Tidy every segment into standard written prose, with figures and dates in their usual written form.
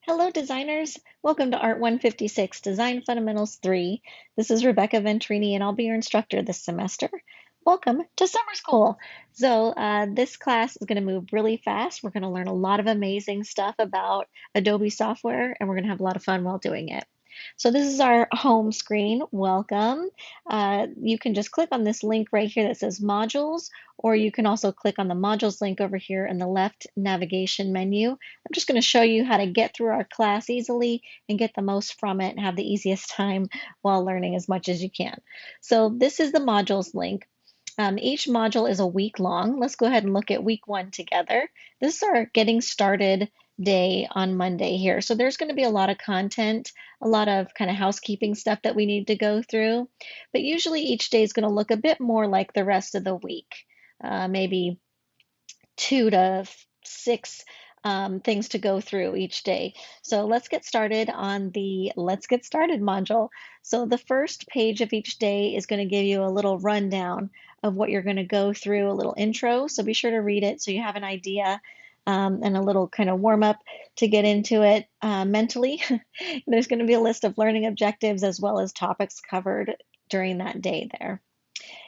Hello, designers. Welcome to Art 156, Design Fundamentals 3. This is Rebecca Venturini, and I'll be your instructor this semester. Welcome to summer school. This class is going to move really fast. We're going to learn a lot of amazing stuff about Adobe software, and we're going to have a lot of fun while doing it. So this is our home screen. Welcome. You can just click on this link right here that says modules, or you can also click on the modules link over here in the left navigation menu. I'm just going to show you how to get through our class easily and get the most from it and have the easiest time while learning as much as you can. So this is the modules link. Each module is a week long. Let's go ahead and look at week one together. This is our getting started day on Monday here. So there's going to be a lot of content, a lot of kind of housekeeping stuff that we need to go through. But usually each day is going to look a bit more like the rest of the week, maybe 2 to 6 things to go through each day. So let's get started on the Let's Get Started module. So the first page of each day is going to give you a little rundown of what you're going to go through, a little intro. So be sure to read it so you have an idea and a little kind of warm up to get into it mentally. There's going to be a list of learning objectives as well as topics covered during that day there.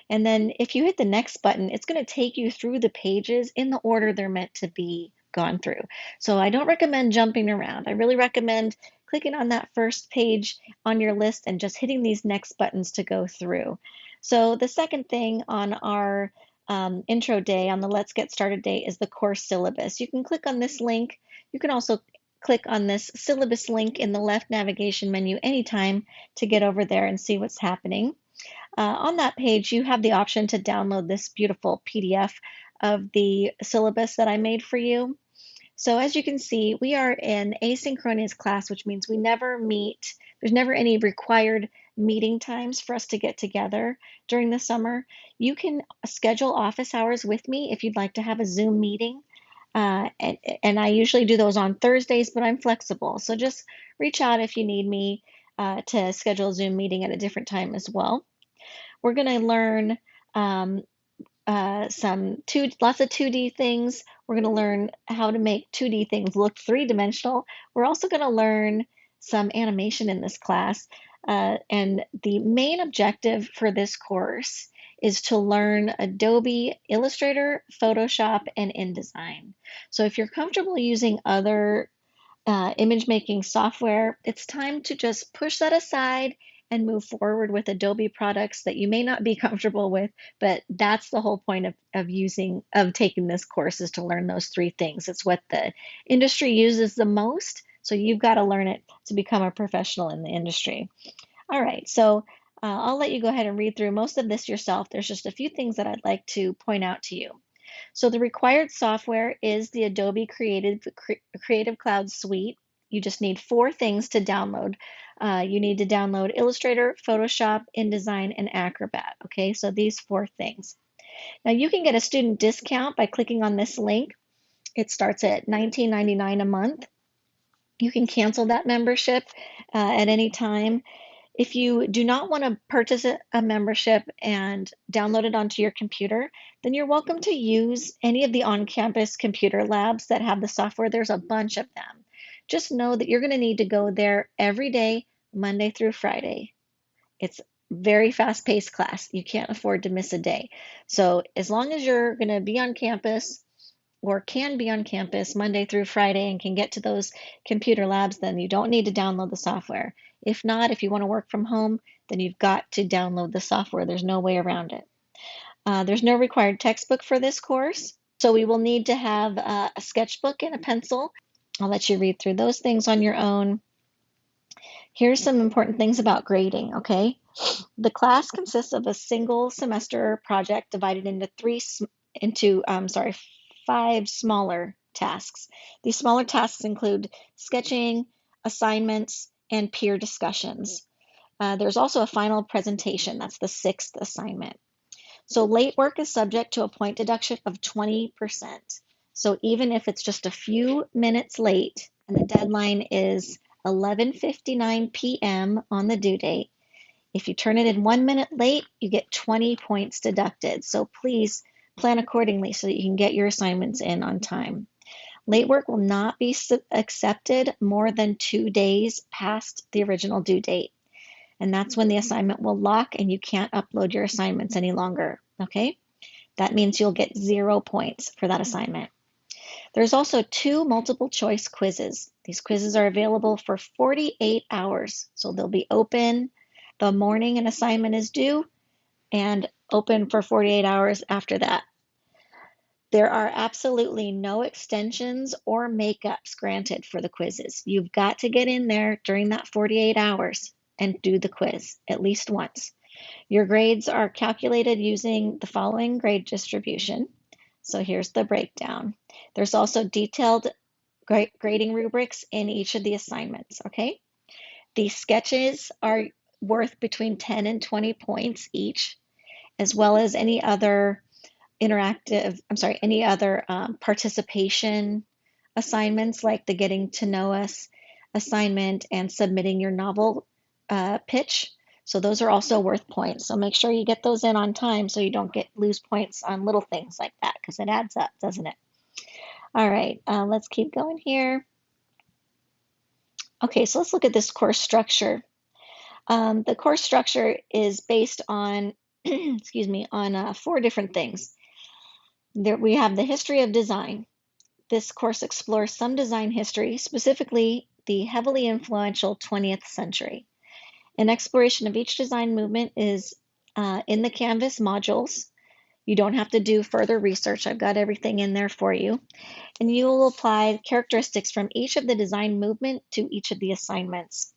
And then if you hit the next button, it's going to take you through the pages in the order they're meant to be gone through. So I don't recommend jumping around. I really recommend clicking on that first page on your list and just hitting these next buttons to go through. So the second thing on our intro day, on the Let's Get Started day, is the course syllabus. You can click on this link. You can also click on this syllabus link in the left navigation menu anytime to get over there and see what's happening. On that page, you have the option to download this beautiful PDF of the syllabus that I made for you. So as you can see, we are in asynchronous class, which means we never meet. There's never any required meeting times for us to get together during the summer. You can schedule office hours with me if you'd like to have a Zoom meeting. And I usually do those on Thursdays, but I'm flexible. So just reach out if you need me to schedule a Zoom meeting at a different time as well. We're going to learn um, lots of 2D things. We're going to learn how to make 2D things look three-dimensional. We're also going to learn some animation in this class. And the main objective for this course is to learn Adobe Illustrator, Photoshop, and InDesign. So if you're comfortable using other image making software, it's time to just push that aside and move forward with Adobe products that you may not be comfortable with, but that's the whole point of taking this course, is to learn those three things. It's what the industry uses the most, so you've got to learn it to become a professional in the industry. All right, so I'll let you go ahead and read through most of this yourself. There's just a few things that I'd like to point out to you. So the required software is the Adobe Creative Cloud Suite. You just need 4 things to download. You need to download Illustrator, Photoshop, InDesign, and Acrobat. Okay, so these 4 things. Now you can get a student discount by clicking on this link. It starts at $19.99 a month. You can cancel that membership at any time. If you do not want to purchase a membership and download it onto your computer, then you're welcome to use any of the on-campus computer labs that have the software. There's a bunch of them. Just know that you're going to need to go there every day, Monday through Friday. It's very fast-paced class. You can't afford to miss a day. So as long as you're going to be on campus or can be on campus Monday through Friday and can get to those computer labs, then you don't need to download the software. If not, if you want to work from home, then you've got to download the software. There's no way around it. There's no required textbook for this course, so we will need to have a sketchbook and a pencil. I'll let you read through those things on your own. Here's some important things about grading, okay? The class consists of a single semester project divided into 5 smaller tasks. These smaller tasks include sketching, assignments, and peer discussions. There's also a final presentation. That's the 6th assignment. So late work is subject to a point deduction of 20%. So even if it's just a few minutes late and the deadline is 11:59 p.m. on the due date, if you turn it in 1 minute late, you get 20 points deducted. So please plan accordingly so that you can get your assignments in on time. Late work will not be accepted more than 2 days past the original due date. And that's when the assignment will lock and you can't upload your assignments any longer, okay? That means you'll get 0 points for that assignment. There's also 2 multiple choice quizzes. These quizzes are available for 48 hours. So they'll be open the morning an assignment is due and open for 48 hours after that. There are absolutely no extensions or makeups granted for the quizzes. You've got to get in there during that 48 hours and do the quiz at least once. Your grades are calculated using the following grade distribution. So here's the breakdown. There's also detailed grading rubrics in each of the assignments, okay? The sketches are worth between 10 and 20 points each, as well as any other participation assignments like the Getting to Know Us assignment and submitting your novel pitch. So those are also worth points. So make sure you get those in on time so you don't lose points on little things like that because it adds up, doesn't it? All right, let's keep going here. Okay, so let's look at this course structure. The course structure is based on, excuse me, on 4 different things. There we have the history of design. This course explores some design history, specifically the heavily influential 20th century. An exploration of each design movement is in the Canvas modules. You don't have to do further research. I've got everything in there for you. And you will apply characteristics from each of the design movement to each of the assignments.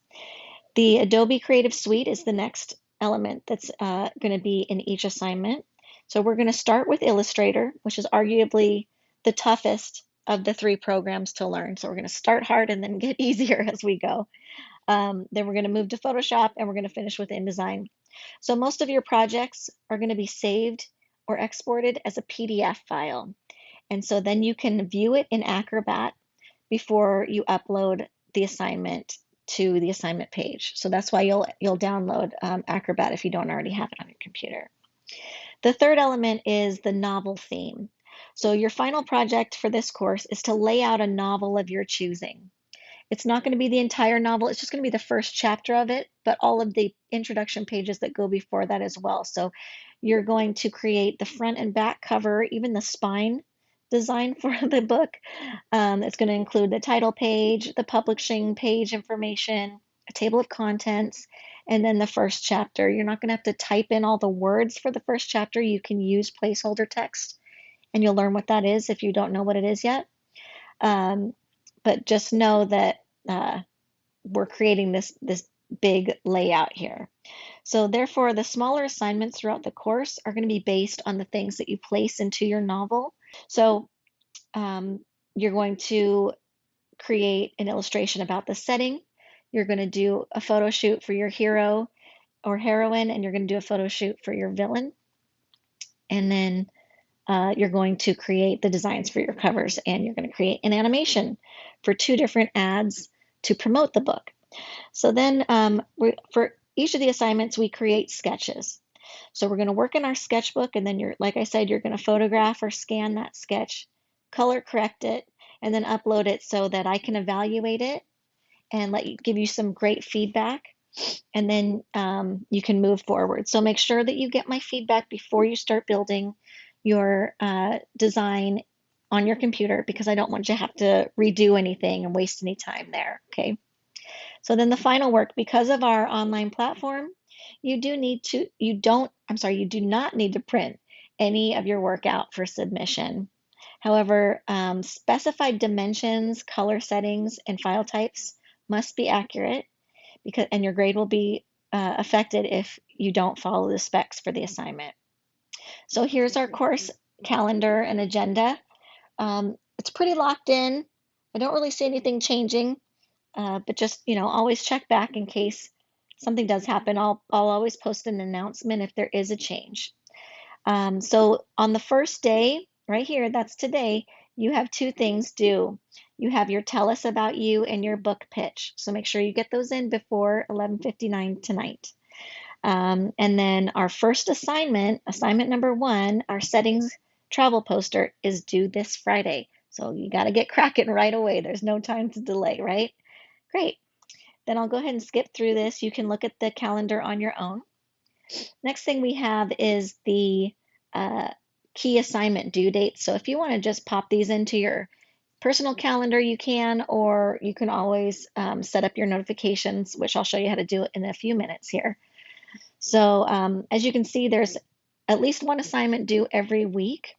The Adobe Creative Suite is the next element that's going to be in each assignment. So we're going to start with Illustrator, which is arguably the toughest of the 3 programs to learn. So we're going to start hard and then get easier as we go. Then we're going to move to Photoshop and we're going to finish with InDesign. So most of your projects are going to be saved or exported as a PDF file. And so then you can view it in Acrobat before you upload the assignment to the assignment page. So that's why you'll download Acrobat if you don't already have it on your computer. The third element is the novel theme. So your final project for this course is to lay out a novel of your choosing. It's not going to be the entire novel, it's just going to be the first chapter of it, but all of the introduction pages that go before that as well. So you're going to create the front and back cover, even the spine design for the book. It's going to include the title page, the publishing page information, a table of contents, and then the first chapter. You're not going to have to type in all the words for the first chapter. You can use placeholder text, and you'll learn what that is if you don't know what it is yet. But just know that we're creating this big layout here. So therefore, the smaller assignments throughout the course are going to be based on the things that you place into your novel. So you're going to create an illustration about the setting. You're going to do a photo shoot for your hero or heroine, and you're going to do a photo shoot for your villain. And then you're going to create the designs for your covers, and you're going to create an animation for 2 different ads to promote the book. So then for each of the assignments, we create sketches. So we're going to work in our sketchbook, and then like I said, you're going to photograph or scan that sketch, color correct it, and then upload it so that I can evaluate it and give you some great feedback. And then you can move forward. So make sure that you get my feedback before you start building your design on your computer, because I don't want you to have to redo anything and waste any time there, okay? So then the final work, because of our online platform, you do not need to print any of your work out for submission. However, specified dimensions, color settings, and file types must be accurate, and your grade will be affected if you don't follow the specs for the assignment. So here's our course calendar and agenda. It's pretty locked in. I don't really see anything changing, but just, always check back in case something does happen. I'll always post an announcement if there is a change. So on the first day, right here, that's today, you have 2 things due. You have your tell us about you and your book pitch. So make sure you get those in before 11:59 tonight. And then our first assignment number 1, our settings travel poster, is due this Friday. So you got to get cracking right away. There's no time to delay, right? Great. Then I'll go ahead and skip through this. You can look at the calendar on your own. Next thing we have is the uh, key assignment due dates. So if you want to just pop these into your personal calendar, you can, or you can always set up your notifications, which I'll show you how to do it in a few minutes here. So as you can see, there's at least one assignment due every week.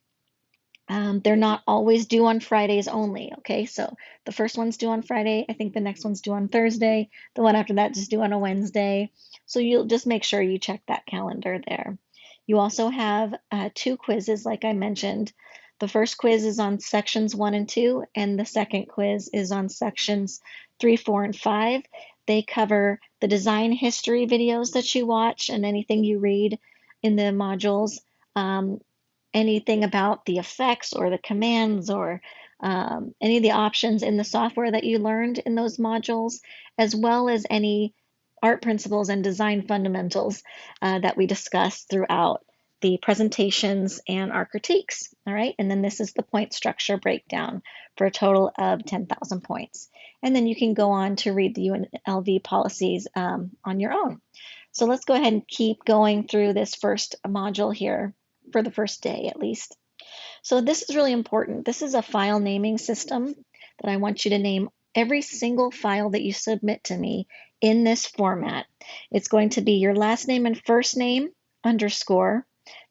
They're not always due on Fridays only, okay? So the first one's due on Friday. I think the next one's due on Thursday. The one after that is due on a Wednesday. So you'll just make sure you check that calendar there. You also have 2 quizzes, like I mentioned. The first quiz is on sections 1 and 2, and the second quiz is on sections 3, 4, and 5. They cover the design history videos that you watch and anything you read in the modules. Anything about the effects or the commands or any of the options in the software that you learned in those modules, as well as any art principles and design fundamentals that we discussed throughout the presentations and our critiques. All right, and then this is the point structure breakdown for a total of 10,000 points. And then you can go on to read the UNLV policies on your own. So let's go ahead and keep going through this first module here for the first day at least. So this is really important. This is a file naming system that I want you to name every single file that you submit to me in this format. It's going to be your last name and first name underscore,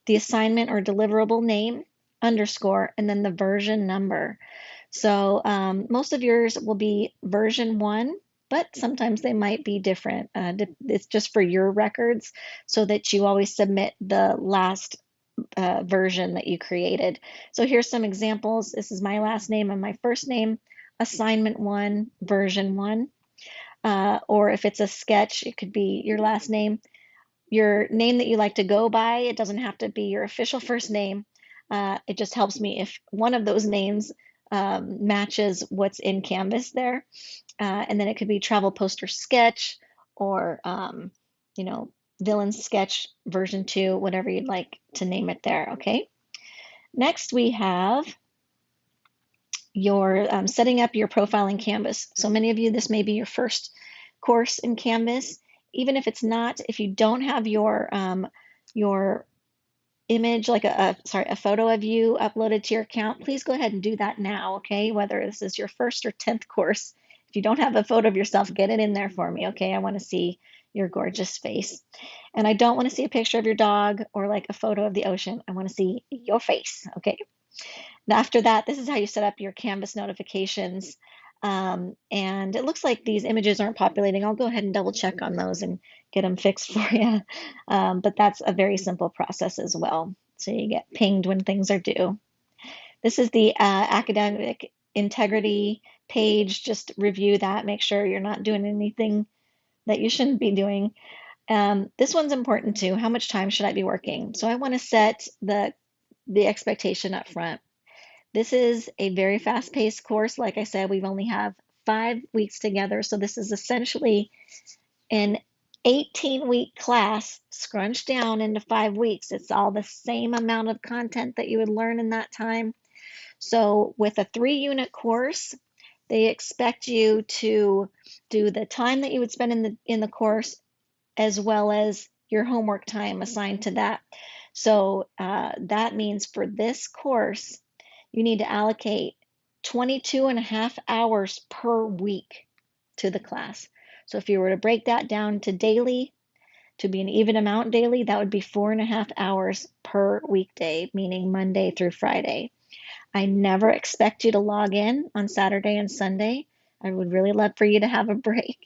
the assignment or deliverable name underscore, and then the version number. So most of yours will be version 1, but sometimes they might be different. It's just for your records so that you always submit the last version that you created. So here's some examples. This is my last name and my first name, assignment 1, version 1. Or if it's a sketch, it could be your last name, your name that you like to go by. It doesn't have to be your official first name. It just helps me if one of those names matches what's in Canvas there. And then it could be travel poster sketch or, you know, villain sketch version 2, whatever you'd like to name it there, okay? Next, we have your setting up your profile in Canvas. So many of you, this may be your first course in Canvas. Even if it's not, if you don't have your image, like a photo of you uploaded to your account, please go ahead and do that now, okay? Whether this is your first or 10th course. If you don't have a photo of yourself, get it in there for me, okay? I want to see your gorgeous face. And I don't want to see a picture of your dog or like a photo of the ocean. I want to see your face, okay? After that, this is how you set up your Canvas notifications. And it looks like these images aren't populating. I'll go ahead and double check on those and get them fixed for you. But that's a very simple process as well. So you get pinged when things are due. This is the academic integrity page. Just review that. Make sure you're not doing anything that you shouldn't be doing. This one's important too. How much time should I be working? So I want to set the expectation up front. This is a very fast-paced course. Like I said, we've only have 5 weeks together. So this is essentially an 18-week class scrunched down into 5 weeks. It's all the same amount of content that you would learn in that time. So with a 3-unit course, they expect you to do the time that you would spend in the course as well as your homework time assigned to that. So that means for this course, you need to allocate 22 and a half hours per week to the class. So if you were to break that down to daily, to be an even amount daily, that would be 4.5 hours per weekday, meaning Monday through Friday. I never expect you to log in on Saturday and Sunday. I would really love for you to have a break.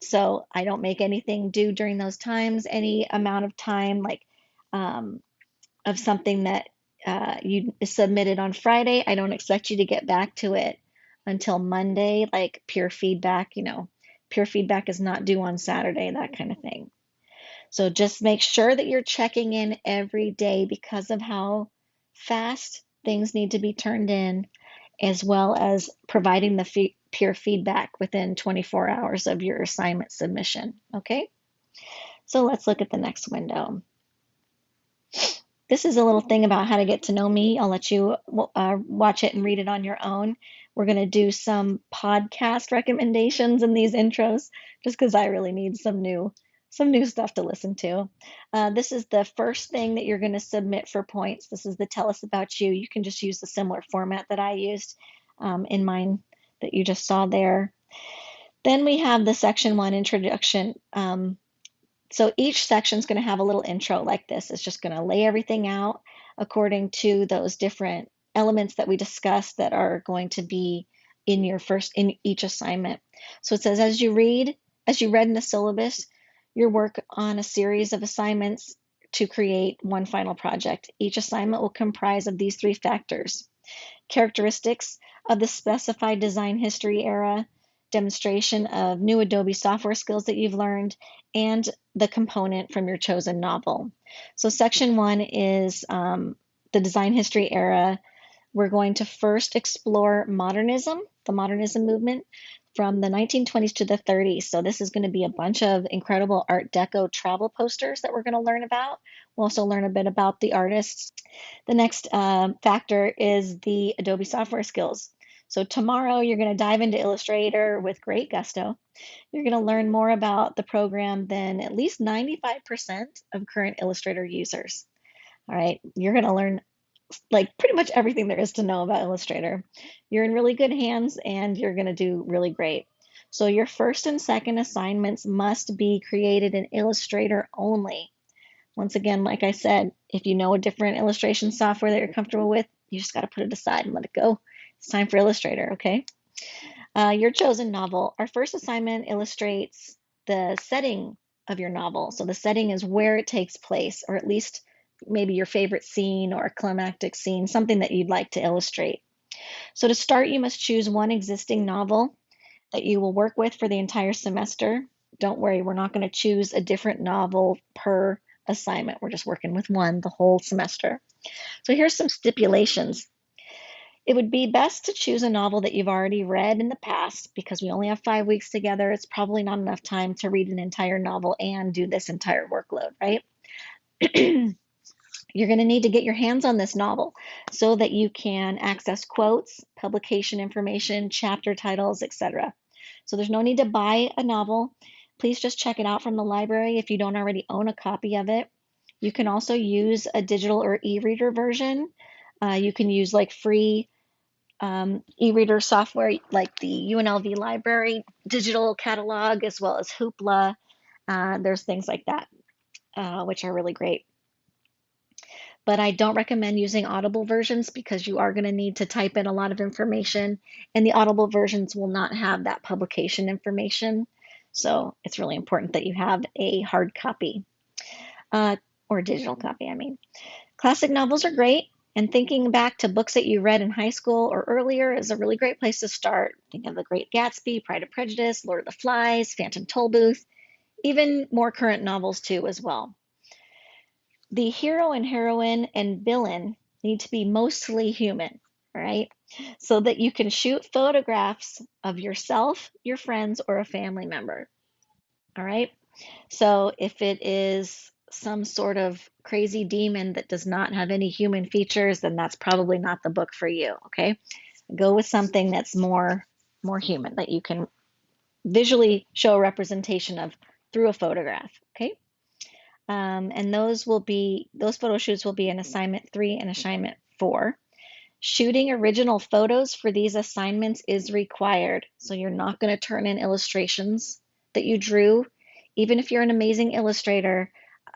So I don't make anything due during those times. Any amount of time, like of something that you submitted on Friday, I don't expect you to get back to it until Monday, like peer feedback. Peer feedback is not due on Saturday, that kind of thing. So just make sure that you're checking in every day because of how fast things need to be turned in, as well as providing the peer feedback within 24 hours of your assignment submission, okay? So let's look at the next window. This is a little thing about how to get to know me. I'll let you watch it and read it on your own. We're going to do some podcast recommendations in these intros just because I really need some new stuff to listen to. This is the first thing that you're going to submit for points. This is the tell us about you. You can just use the similar format that I used in mine that you just saw there. Then we have the section 1 introduction. So each section is going to have a little intro like this. It's just going to lay everything out according to those different elements that we discussed that are going to be in each assignment. So it says, as you read in the syllabus, your work on a series of assignments to create one final project. Each assignment will comprise of these 3 factors: characteristics of the specified design history era, demonstration of new Adobe software skills that you've learned, and the component from your chosen novel. So section 1 is the design history era. We're going to first explore modernism, the modernism movement from the 1920s to the 30s. So this is going to be a bunch of incredible Art Deco travel posters that we're going to learn about. We'll also learn a bit about the artists. The next factor is the Adobe software skills. So tomorrow you're going to dive into Illustrator with great gusto. You're going to learn more about the program than at least 95% of current Illustrator users. All right, you're going to learn like pretty much everything there is to know about Illustrator. You're in really good hands and you're going to do really great. So your first and second assignments must be created in Illustrator only. Once again, like I said, if you know a different illustration software that you're comfortable with, you just got to put it aside and let it go. It's time for Illustrator, okay? Your chosen novel. Our first assignment illustrates the setting of your novel. So the setting is where it takes place, or at least maybe your favorite scene or a climactic scene, something that you'd like to illustrate. So to start, you must choose one existing novel that you will work with for the entire semester. Don't worry, we're not going to choose a different novel per assignment. We're just working with one the whole semester. So here's some stipulations. It would be best to choose a novel that you've already read in the past because we only have 5 weeks together. It's probably not enough time to read an entire novel and do this entire workload, right? You're going to need to get your hands on this novel so that you can access quotes, publication information, chapter titles, etc. So there's no need to buy a novel. Please just check it out from the library if you don't already own a copy of it. You can also use a digital or e-reader version. You can use like free e-reader software like the UNLV library digital catalog as well as Hoopla. There's things like that, which are really great. But I don't recommend using Audible versions because you are going to need to type in a lot of information, and the Audible versions will not have that publication information. So it's really important that you have a hard copy or digital copy, I mean. Classic novels are great, and thinking back to books that you read in high school or earlier is a really great place to start. Think of The Great Gatsby, Pride and Prejudice, Lord of the Flies, Phantom Tollbooth, even more current novels too as well. The hero and heroine and villain need to be mostly human, right? So that you can shoot photographs of yourself, your friends, or a family member. All right. So if it is some sort of crazy demon that does not have any human features, then that's probably not the book for you. Okay. Go with something that's more human that you can visually show a representation of through a photograph. Okay. And those photo shoots will be in assignment 3 and assignment 4. Shooting original photos for these assignments is required. So you're not going to turn in illustrations that you drew. Even if you're an amazing illustrator,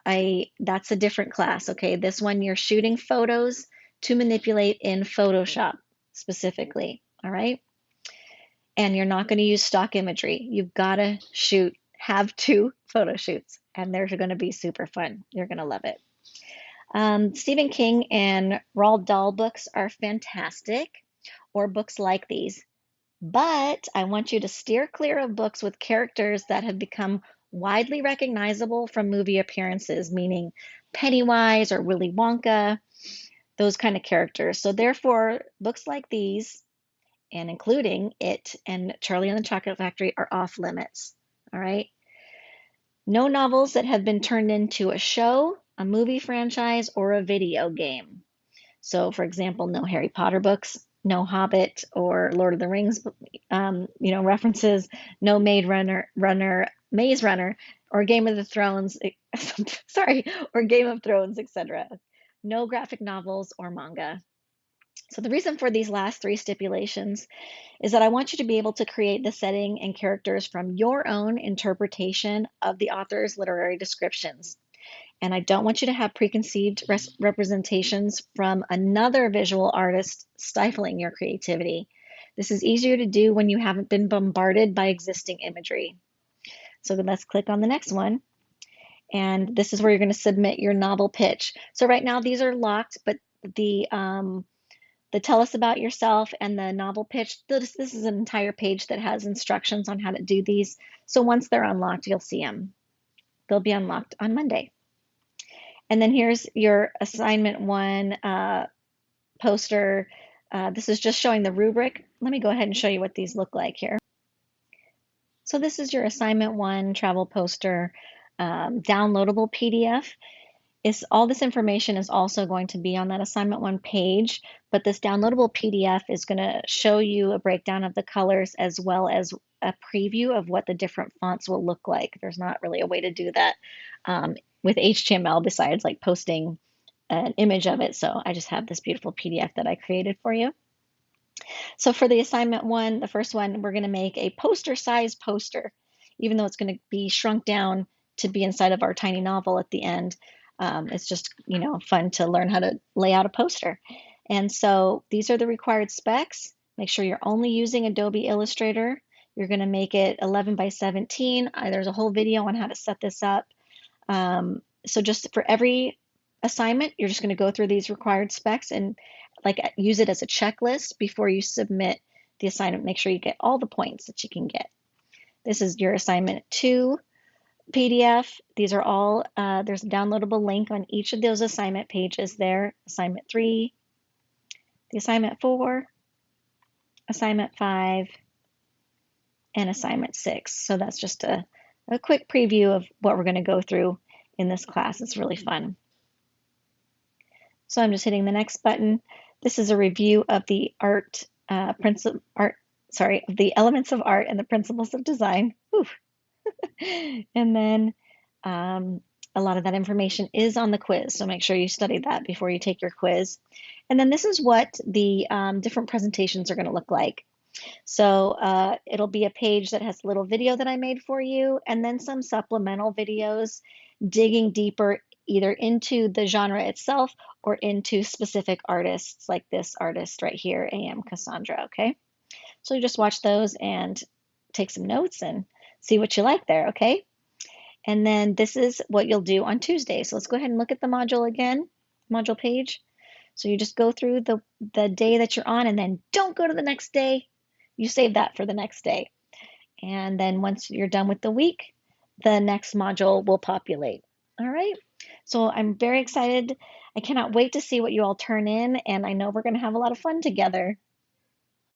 that's a different class. Okay, this one you're shooting photos to manipulate in Photoshop specifically. All right, and you're not going to use stock imagery. You've got to have 2 photo shoots, and they're going to be super fun. You're going to love it. Stephen King and Roald Dahl books are fantastic, or books like these. But I want you to steer clear of books with characters that have become widely recognizable from movie appearances, meaning Pennywise or Willy Wonka, those kind of characters. So therefore, books like these, and including It and Charlie and the Chocolate Factory, are off limits. All right. No novels that have been turned into a show, a movie franchise, or a video game. So, for example, no Harry Potter books, no Hobbit or Lord of the Rings, references, no Maze Runner, or Game of the Thrones, sorry, or Game of Thrones, etc. No graphic novels or manga. So the reason for these last three stipulations is that I want you to be able to create the setting and characters from your own interpretation of the author's literary descriptions. And I don't want you to have preconceived representations from another visual artist stifling your creativity. This is easier to do when you haven't been bombarded by existing imagery. So let's click on the next one. And this is where you're going to submit your novel pitch. So right now these are locked, but the tell us about yourself and the novel pitch, this is an entire page that has instructions on how to do these. So once they're unlocked, you'll see them. They'll be unlocked on Monday. And then here's your assignment one poster. This is just showing the rubric. Let me go ahead and show you what these look like here. So this is your assignment one travel poster, downloadable PDF. All this information is also going to be on that assignment one page, but this downloadable PDF is going to show you a breakdown of the colors as well as a preview of what the different fonts will look like. There's not really a way to do that with HTML besides like posting an image of it. So I just have this beautiful PDF that I created for you. So for the assignment one, the first one, we're going to make a poster size poster, even though it's going to be shrunk down to be inside of our tiny novel at the end. It's just, fun to learn how to lay out a poster. And so these are the required specs. Make sure you're only using Adobe Illustrator. You're going to make it 11 by 17. There's a whole video on how to set this up. So just for every assignment, you're just going to go through these required specs and use it as a checklist before you submit the assignment. Make sure you get all the points that you can get. This is your assignment 2 PDF. These are all, there's a downloadable link on each of those assignment pages there. Assignment 3, the assignment 4, assignment 5, and assignment 6. So that's just a quick preview of what we're going to go through in this class. It's really fun. So I'm just hitting the next button. This is a review of the the elements of art and the principles of design. And then a lot of that information is on the quiz, so make sure you study that before you take your quiz. And then this is what the different presentations are going to look like. So it'll be a page that has a little video that I made for you, and then some supplemental videos digging deeper either into the genre itself or into specific artists like this artist right here, A.M. Cassandra, okay? So you just watch those and take some notes and see what you like there, okay? And then this is what you'll do on Tuesday. So let's go ahead and look at the module again, module page. So you just go through the day that you're on and then don't go to the next day. You save that for the next day. And then once you're done with the week, the next module will populate. All right. So I'm very excited. I cannot wait to see what you all turn in, and I know we're going to have a lot of fun together.